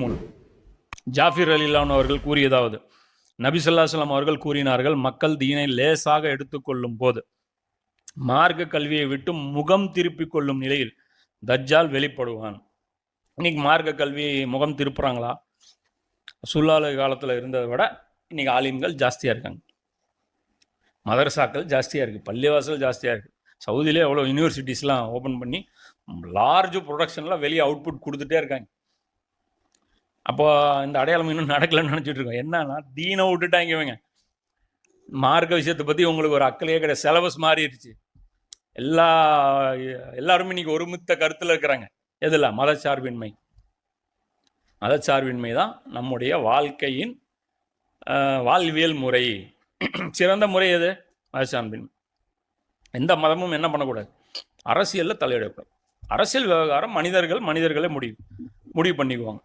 3 ஜாஃபிர் அலிலான் அவர்கள் கூறியதாவது, நபி ஸல்லல்லாஹு அலைஹி வஸல்லம் அவர்கள் கூறினார்கள், மக்கள் தீனை லேசாக எடுத்துக்கொள்ளும் போது மார்க்க கல்வியை விட்டு முகம் திருப்பிக் கொள்ளும் நிலையில் தஜ்ஜால் வெளிப்படுவான். இன்னைக்கு மார்க்க கல்வி முகம் திருப்புறாங்களா? ரசூலுல்லாஹி காலத்தில் இருந்ததை விட இன்னைக்கு ஆலிம்கள் ஜாஸ்தியாக இருக்காங்க, மதரசாக்கள் ஜாஸ்தியாக இருக்குது, பள்ளிவாசல் ஜாஸ்தியாக இருக்குது. சவுதியிலே எவ்வளோ யூனிவர்சிட்டிஸ்லாம் ஓப்பன் பண்ணி லார்ஜ் ப்ரொடக்ஷன்லாம் வெளியே அவுட்புட் கொடுத்துட்டே இருக்காங்க. அப்போ இந்த அடையாளம் இன்னும் நடக்கலன்னு நினச்சிட்டு இருக்கோம். என்னன்னா தீனை விட்டுட்டாங்க இவங்க. மார்க்க விஷயத்தை பற்றி உங்களுக்கு ஒரு அக்கறையே கிடையாது. சிலபஸ் மாறிடுச்சு. எல்லாருமே இன்னைக்கு ஒருமித்த கருத்தில் இருக்கிறாங்க. எதில்? மதச்சார்பின்மை. மதச்சார்பின்மை தான் நம்முடைய வாழ்க்கையின் வாழ்வியல் முறை. சிறந்த முறை எது? மதச்சார்பின்மை. எந்த மதமும் என்ன பண்ணக்கூடாது? அரசியலில் தலையிடக்கூடாது. அரசியல் விவகாரம் மனிதர்களை முடிவு பண்ணிக்குவாங்க.